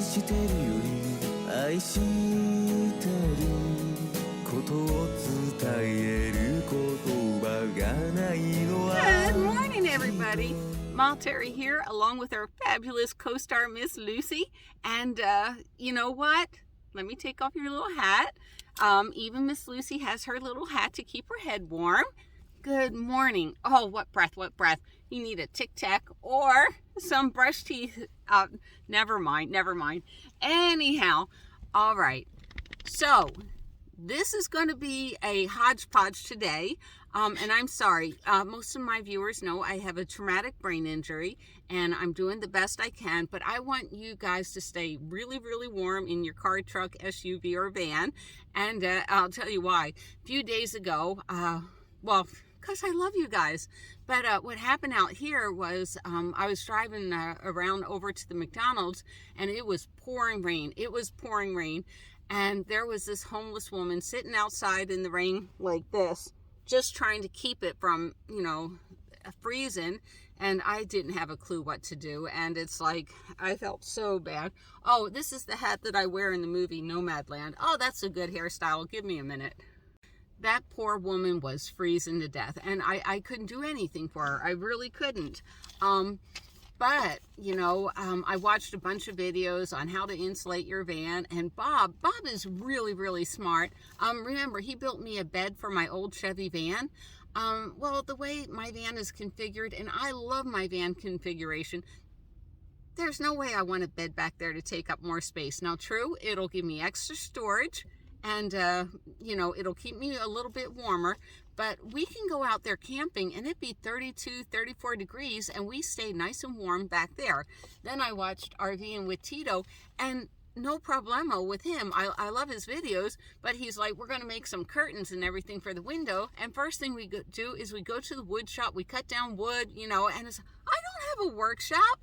してるより愛してることを伝える言葉がないのは Good morning, everybody. Ma Terry here, along with our fabulous co-star Miss Lucy. And you know what? Let me take off your little hat. Even Miss Lucy has her little hat to keep her head warm. Good morning. Oh, what breath, what breath. You need a Tic Tac or some brush teeth. Never mind. Anyhow, all right. So, this is going to be a hodgepodge today. And I'm sorry, most of my viewers know I have a traumatic brain injury and I'm doing the best I can, but I want you guys to stay really, really warm in your car, truck, SUV, or van. And I'll tell you why. A few days ago, because I love you guys. But what happened out here was I was driving around over to the McDonald's and it was pouring rain. And there was this homeless woman sitting outside in the rain like this, just trying to keep it from, freezing. And I didn't have a clue what to do. And it's like, I felt so bad. Oh, this is the hat that I wear in the movie Nomadland. Oh, that's a good hairstyle. Give me a minute. That poor woman was freezing to death. And I couldn't do anything for her. I really couldn't. But, I watched a bunch of videos on how to insulate your van, and Bob is really, really smart. Remember, he built me a bed for my old Chevy van. Well, the way my van is configured, and I love my van configuration, there's no way I want a bed back there to take up more space. Now, true, it'll give me extra storage, and, it'll keep me a little bit warmer. But we can go out there camping and it'd be 32, 34 degrees and we stay nice and warm back there. Then I watched RVing with Tito and no problemo with him. I love his videos, but he's like, we're going to make some curtains and everything for the window. And first thing we do is we go to the wood shop, we cut down wood, and it's, I don't have a workshop,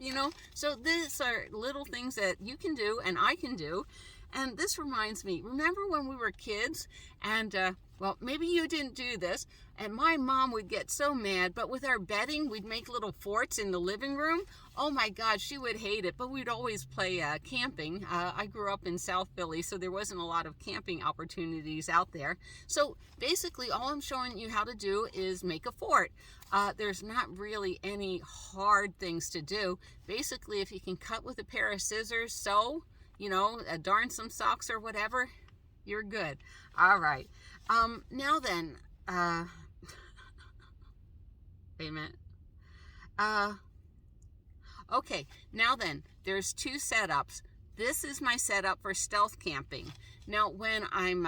So these are little things that you can do and I can do. And this reminds me, remember when we were kids and, maybe you didn't do this, and my mom would get so mad, but with our bedding, we'd make little forts in the living room. Oh my God, she would hate it, but we'd always play camping. I grew up in South Philly, so there wasn't a lot of camping opportunities out there. So basically, all I'm showing you how to do is make a fort. There's not really any hard things to do. Basically, if you can cut with a pair of scissors, sew, darn some socks or whatever, you're good. All right. Now then, wait a minute. Okay, now then, there's two setups. This is my setup for stealth camping. Now, when I'm,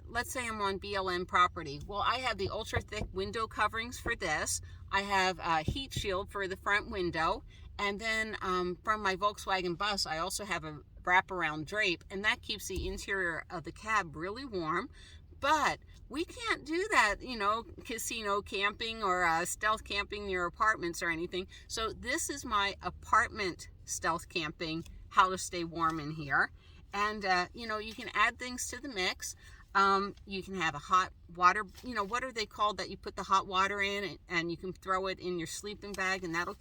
let's say I'm on BLM property, well, I have the ultra thick window coverings for this. I have a heat shield for the front window. And then from my Volkswagen bus, I also have a wraparound drape, and that keeps the interior of the cab really warm. But we can't do that, casino camping or stealth camping near apartments or anything. So this is my apartment stealth camping, how to stay warm in here. And, you can add things to the mix. You can have a hot water, what are they called that you put the hot water in and you can throw it in your sleeping bag and that'll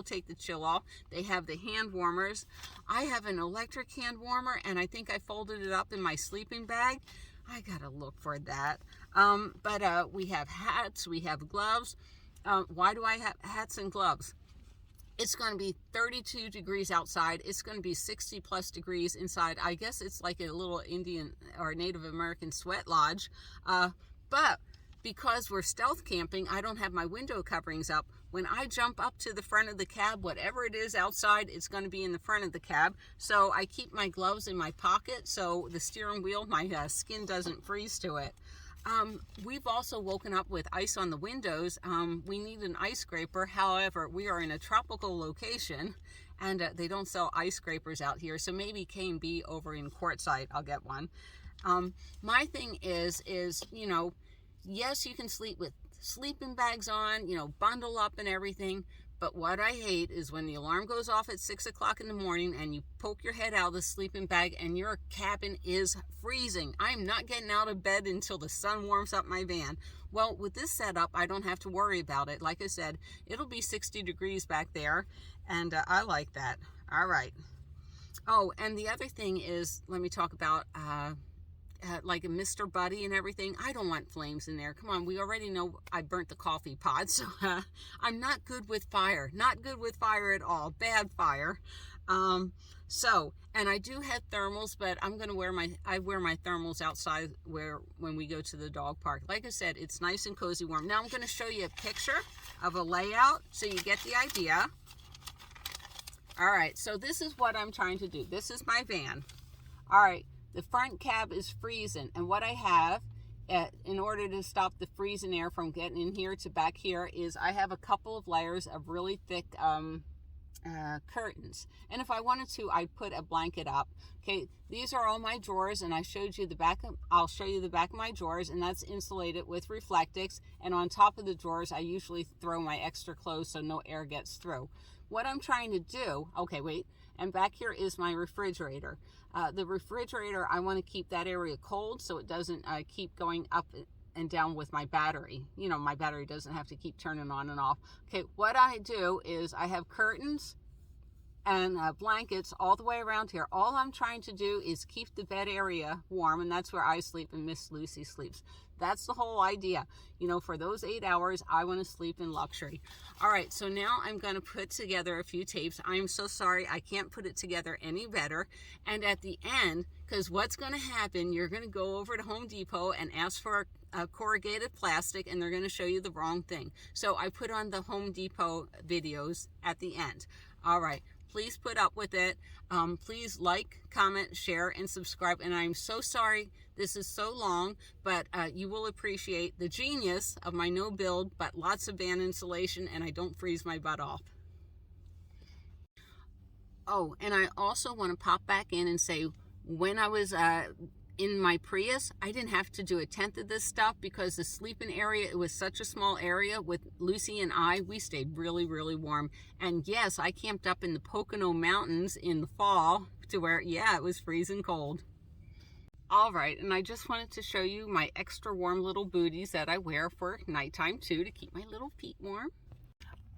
take the chill off. They have the hand warmers. I have an electric hand warmer and I think I folded it up in my sleeping bag. I gotta look for that. But we have hats, we have gloves. Why do I have hats and gloves? It's going to be 32 degrees outside. It's going to be 60 plus degrees inside. I guess it's like a little Indian or Native American sweat lodge. But because we're stealth camping, I don't have my window coverings up. When I jump up to the front of the cab, whatever it is outside, it's going to be in the front of the cab. So I keep my gloves in my pocket so the steering wheel, my skin doesn't freeze to it. We've also woken up with ice on the windows. We need an ice scraper. However, we are in a tropical location and they don't sell ice scrapers out here. So maybe K&B over in Quartzsite, I'll get one. My thing is, yes, you can sleep with sleeping bags on, bundle up and everything. But what I hate is when the alarm goes off at 6 o'clock in the morning and you poke your head out of the sleeping bag and your cabin is freezing. I'm not getting out of bed until the sun warms up my van. Well, with this setup, I don't have to worry about it. Like I said, it'll be 60 degrees back there, and I like that. All right. Oh, and the other thing is, let me talk about like a Mr. Buddy and everything. I don't want flames in there. Come on, we already know I burnt the coffee pot, so I'm not good with fire. Not good with fire at all. Bad fire. And I do have thermals, but I wear my thermals outside when we go to the dog park. Like I said, it's nice and cozy warm. Now I'm going to show you a picture of a layout so you get the idea. All right, so this is what I'm trying to do. This is my van. All right, the front cab is freezing, and what I have in order to stop the freezing air from getting in here to back here is I have a couple of layers of really thick curtains, and if I wanted to, I'd put a blanket up. Okay, these are all my drawers, and I'll show you the back of my drawers, and that's insulated with Reflectix, and on top of the drawers I usually throw my extra clothes so no air gets through. What I'm trying to do, okay, wait, and back here is my refrigerator. The refrigerator, I want to keep that area cold so it doesn't keep going up and down with my battery. You know, my battery doesn't have to keep turning on and off. Okay, what I do is I have curtains and blankets all the way around here. All I'm trying to do is keep the bed area warm, and that's where I sleep and Miss Lucy sleeps. That's the whole idea. You know, for those 8 hours, I want to sleep in luxury. All right, so now I'm going to put together a few tapes. I'm so sorry, I can't put it together any better. And at the end, because what's going to happen, you're going to go over to Home Depot and ask for corrugated plastic, and they're going to show you the wrong thing. So I put on the Home Depot videos at the end. All right. Please put up with it. Please like, comment, share, and subscribe. And I'm so sorry this is so long, but you will appreciate the genius of my no build, but lots of van insulation, and I don't freeze my butt off. Oh, and I also want to pop back in and say, when I was in my Prius, I didn't have to do a tenth of this stuff because the sleeping area, it was such a small area. With Lucy and I, we stayed really, really warm. And yes, I camped up in the Pocono Mountains in the fall to where, yeah, it was freezing cold. All right, and I just wanted to show you my extra warm little booties that I wear for nighttime too, to keep my little feet warm.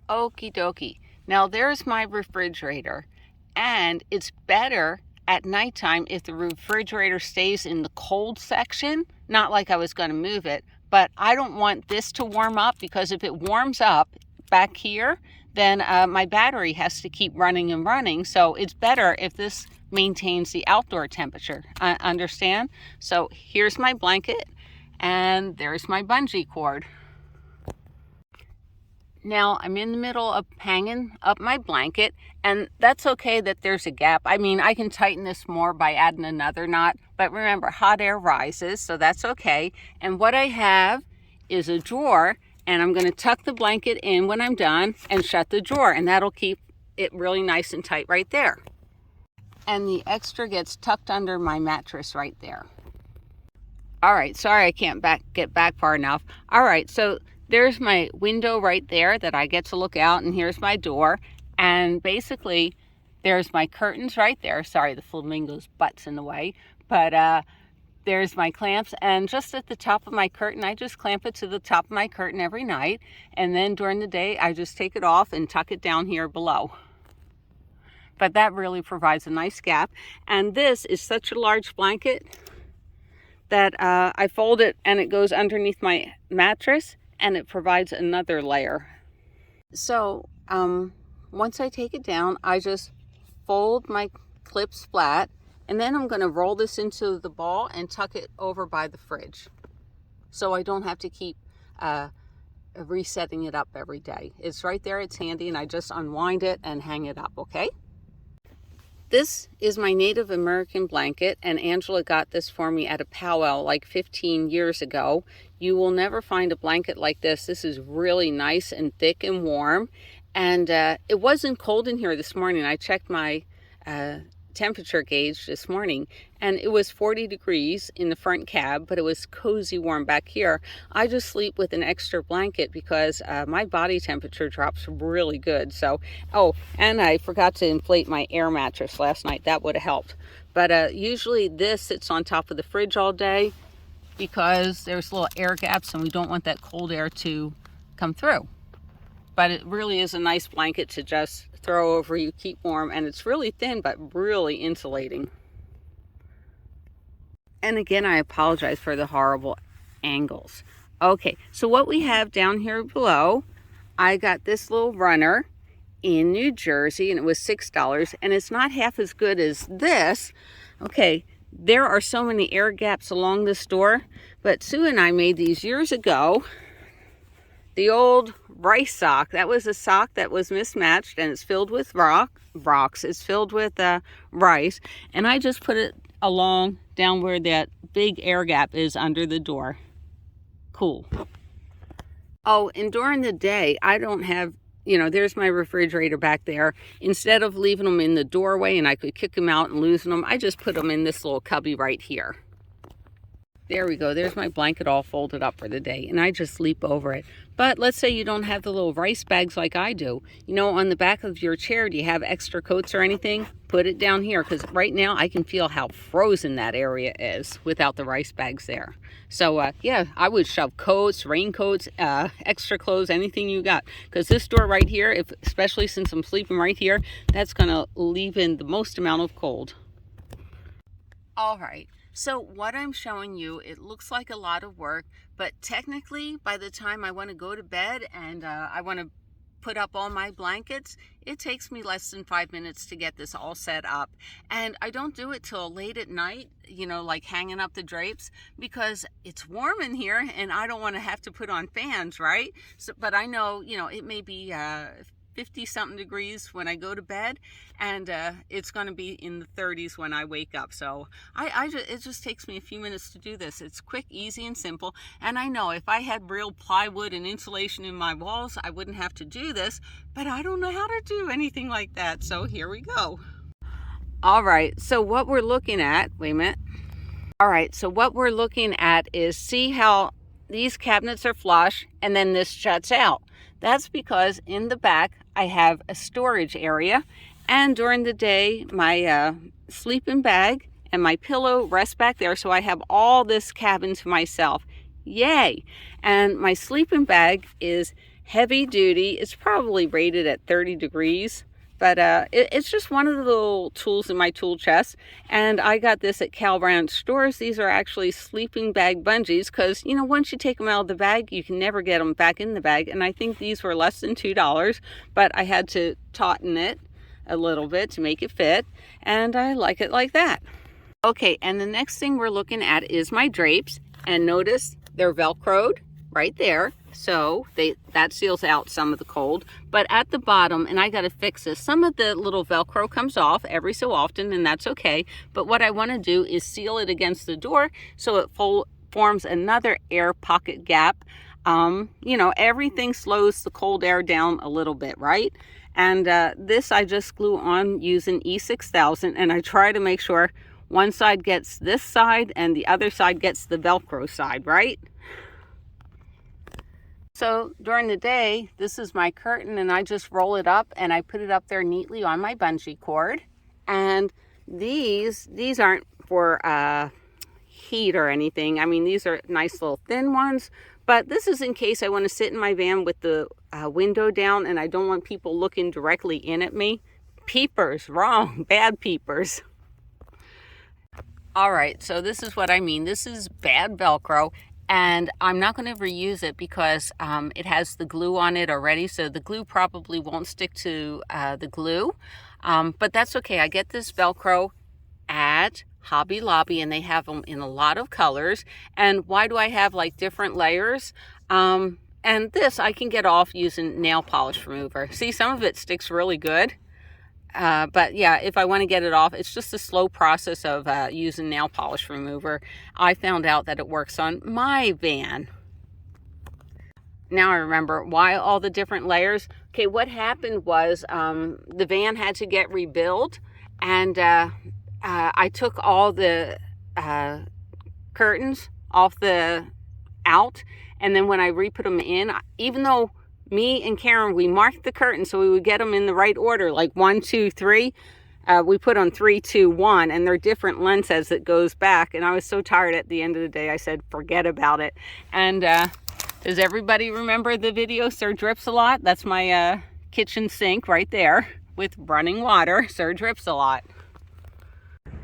Okie dokie. Now there's my refrigerator, and it's better at nighttime if the refrigerator stays in the cold section. Not like I was going to move it, but I don't want this to warm up, because if it warms up back here, then my battery has to keep running and running. So it's better if this maintains the outdoor temperature. Understand? So here's my blanket, and there's my bungee cord. Now I'm in the middle of hanging up my blanket, and that's okay that there's a gap. I mean, I can tighten this more by adding another knot, but remember, hot air rises, so that's okay. And what I have is a drawer, and I'm going to tuck the blanket in when I'm done and shut the drawer, and that'll keep it really nice and tight right there. And the extra gets tucked under my mattress right there. All right, sorry I can't get back far enough. All right, so there's my window right there that I get to look out, and here's my door. And basically, there's my curtains right there. Sorry, the flamingo's butt's in the way. But there's my clamps, and just at the top of my curtain, I just clamp it to the top of my curtain every night. And then during the day, I just take it off and tuck it down here below. But that really provides a nice gap. And this is such a large blanket that I fold it, and it goes underneath my mattress, and it provides another layer. So once I take it down, I just fold my clips flat, and then I'm going to roll this into the ball and tuck it over by the fridge, so I don't have to keep resetting it up every day. It's right there, it's handy, and I just unwind it and hang it up, okay? This is my Native American blanket, and Angela got this for me at a powwow like 15 years ago. You will never find a blanket like this. This is really nice and thick and warm. And it wasn't cold in here this morning. I checked my temperature gauge this morning, and it was 40 degrees in the front cab, but it was cozy warm back here. I just sleep with an extra blanket because my body temperature drops really good. So, oh, and I forgot to inflate my air mattress last night. That would have helped. But usually this sits on top of the fridge all day because there's little air gaps, and we don't want that cold air to come through. But it really is a nice blanket to just throw over you, keep warm, and it's really thin but really insulating. And again, I apologize for the horrible angles. Okay, so what we have down here below, I got this little runner in New Jersey, and it was $6, and it's not half as good as this. Okay, there are so many air gaps along this door, but Sue and I made these years ago. The old rice sock, that was a sock that was mismatched, and it's filled with rocks. It's filled with rice, and I just put it along down where that big air gap is under the door. Cool. Oh, and during the day, I don't have, you know, there's my refrigerator back there. Instead of leaving them in the doorway and I could kick them out and losing them, I just put them in this little cubby right here. There we go. There's my blanket all folded up for the day, and I just sleep over it. But let's say you don't have the little rice bags like I do. You know, on the back of your chair, do you have extra coats or anything? Put it down here, because right now I can feel how frozen that area is without the rice bags there. So, yeah, I would shove coats, raincoats, extra clothes, anything you got. Because this door right here, especially since I'm sleeping right here, that's going to leave in the most amount of cold. All right. So what I'm showing you, it looks like a lot of work, but technically by the time I want to go to bed and I want to put up all my blankets, it takes me less than 5 minutes to get this all set up. And I don't do it till late at night, you know, like hanging up the drapes, because it's warm in here and I don't want to have to put on fans, right? So, but I know, you know, it may be 50-something degrees when I go to bed, and it's going to be in the 30s when I wake up. So it just takes me a few minutes to do this. It's quick, easy, and simple. And I know if I had real plywood and insulation in my walls, I wouldn't have to do this, but I don't know how to do anything like that. So here we go. All right, so what we're looking at, wait a minute. All right, so what we're looking at is, see how these cabinets are flush and then this juts out. That's because in the back I have a storage area, and during the day my sleeping bag and my pillow rest back there, so I have all this cabin to myself. Yay! And my sleeping bag is heavy duty. It's probably rated at 30 degrees, but it's just one of the little tools in my tool chest. And I got this at Cal Brown stores. These are actually sleeping bag bungees, because, you know, once you take them out of the bag, you can never get them back in the bag. And I think these were less than $2, but I had to tauten it a little bit to make it fit, and I like it like that. Okay, and the next thing we're looking at is my drapes, and notice they're Velcroed right there. So that seals out some of the cold. But at the bottom, and I got to fix this, some of the little Velcro comes off every so often, and that's okay. But what I want to do is seal it against the door so it forms another air pocket gap. You know, everything slows the cold air down a little bit, right? And this I just glue on using E6000, and I try to make sure one side gets this side and the other side gets the Velcro side, right? So during the day, this is my curtain, and I just roll it up and I put it up there neatly on my bungee cord. And these aren't for heat or anything. I mean, these are nice little thin ones, but this is in case I want to sit in my van with the window down and I don't want people looking directly in at me. Peepers, wrong, bad peepers. All right, so this is what I mean. This is bad Velcro. And I'm not going to reuse it because it has the glue on it already. So the glue probably won't stick to the glue. But that's okay. I get this Velcro at Hobby Lobby, and they have them in a lot of colors. And why do I have like different layers? And this I can get off using nail polish remover. See, some of it sticks really good. But yeah, if I want to get it off, it's just a slow process of using nail polish remover. I found out that it works on my van. Now I remember why all the different layers. Okay, what happened was the van had to get rebuilt, and I took all the curtains off out, and then when I re-put them in, even though me and Karen, we marked the curtains so we would get them in the right order, like 1, 2, 3. We put on 3, 2, 1, and they're different lenses that goes back. And I was so tired at the end of the day, I said, forget about it. And does everybody remember the video Sir Drips a Lot? That's my kitchen sink right there. with running water, so it drips a lot.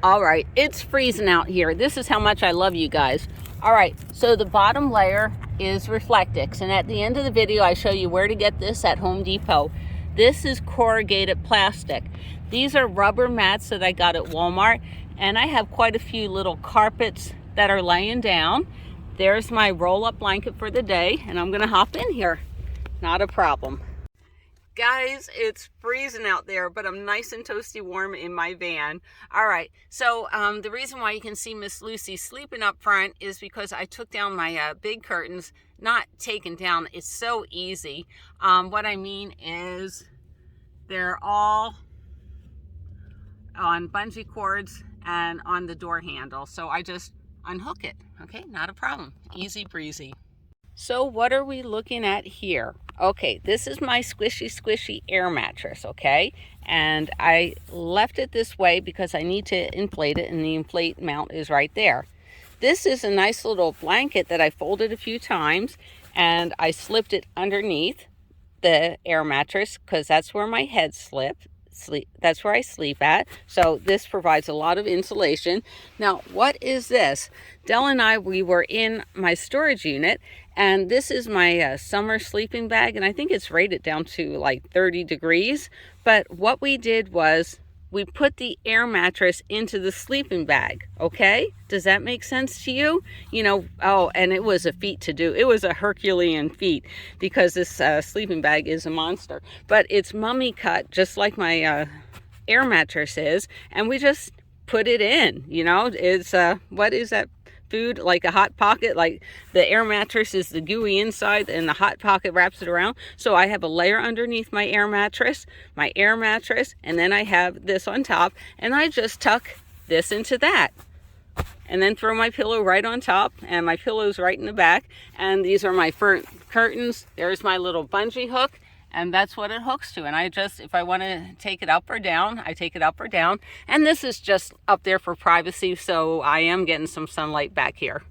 All right, it's freezing out here. This is how much I love you guys. All right, so the bottom layer is Reflectix, and at the end of the video, I show you where to get this at Home Depot. This is corrugated plastic. These are rubber mats that I got at Walmart, and I have quite a few little carpets that are laying down. There's my roll-up blanket for the day, and I'm gonna hop in here. Not a problem. Guys, it's freezing out there, but I'm nice and toasty warm in my van. All right, so the reason why you can see Miss Lucy sleeping up front is because I took down my big curtains. Not taken down, it's so easy. What I mean is they're all on bungee cords and on the door handle. So I just unhook it, okay? Not a problem, easy breezy. So what are we looking at here? Okay, this is my squishy air mattress, okay? And I left it this way because I need to inflate it, and the inflate mount is right there. This is a nice little blanket that I folded a few times, and I slipped it underneath the air mattress because that's where my head that's where I sleep at. So this provides a lot of insulation. Now, what is this? Dell and I, we were in my storage unit, and this is my summer sleeping bag, and I think it's rated down to like 30 degrees. But what we did was we put the air mattress into the sleeping bag, okay? Does that make sense to you? You know, oh, and it was a feat to do. It was a Herculean feat because this sleeping bag is a monster. But it's mummy cut, just like my air mattress is, and we just put it in, you know? It's, what is that food? Like a Hot Pocket? Like the air mattress is the gooey inside and the Hot Pocket wraps it around. So I have a layer underneath my air mattress, and then I have this on top, and I just tuck this into that. And then throw my pillow right on top, and my pillow's right in the back. And these are my front curtains. There's my little bungee hook, and that's what it hooks to. And I just, if I want to take it up or down, I take it up or down. And this is just up there for privacy, so I am getting some sunlight back here.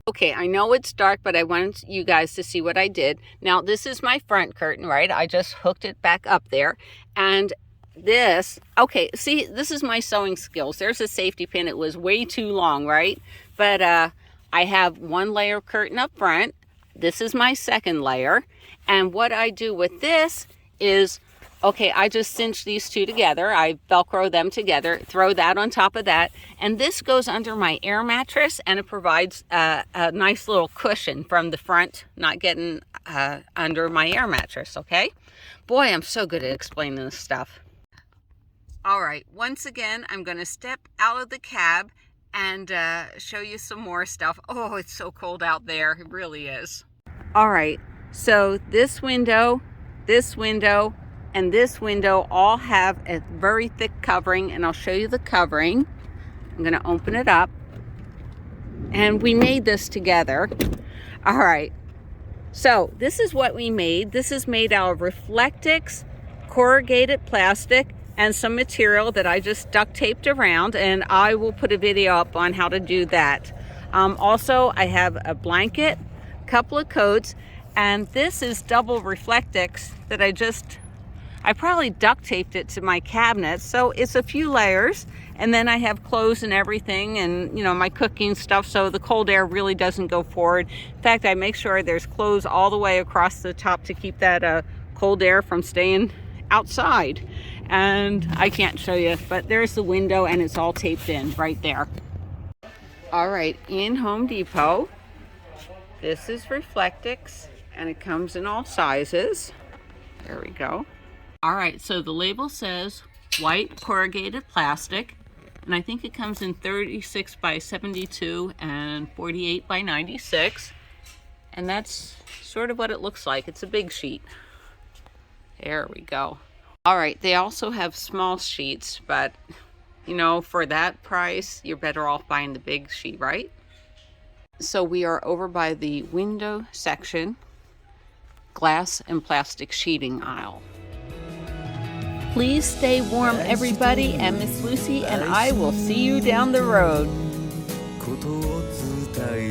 Okay, I know it's dark, but I wanted you guys to see what I did. Now, this is my front curtain, right? I just hooked it back up there. And this, okay, see, this is my sewing skills. There's a safety pin. It was way too long, right? But I have one layer of curtain up front. This is my second layer. And what I do with this is, okay, I just cinch these two together. I Velcro them together, throw that on top of that. And this goes under my air mattress, and it provides a nice little cushion from the front, not getting under my air mattress, okay? Boy, I'm so good at explaining this stuff. All right, once again, I'm going to step out of the cab and show you some more stuff. Oh, it's so cold out there. It really is. All right, so this window, and this window all have a very thick covering, and I'll show you the covering. I'm going to open it up, and we made this together. All right, so this is what we made. This is made out of Reflectix, corrugated plastic, and some material that I just duct taped around, and I will put a video up on how to do that. Also, I have a blanket, a couple of coats, and this is double Reflectix that I probably duct taped it to my cabinet, so it's a few layers. And then I have clothes and everything, and you know, my cooking stuff, so the cold air really doesn't go forward. In fact, I make sure there's clothes all the way across the top to keep that cold air from staying outside. And I can't show you, but there's the window, and it's all taped in right there. All right, in Home Depot, this is Reflectix, and it comes in all sizes. There we go. All right, so the label says white corrugated plastic, and I think it comes in 36 by 72 and 48 by 96, and that's sort of what it looks like. It's a big sheet. There we go. All right, they also have small sheets, but you know, for that price, you're better off buying the big sheet, right? So we are over by the window section, glass and plastic sheeting aisle. Please stay warm, everybody, and Miss Lucy and I will see you down the road.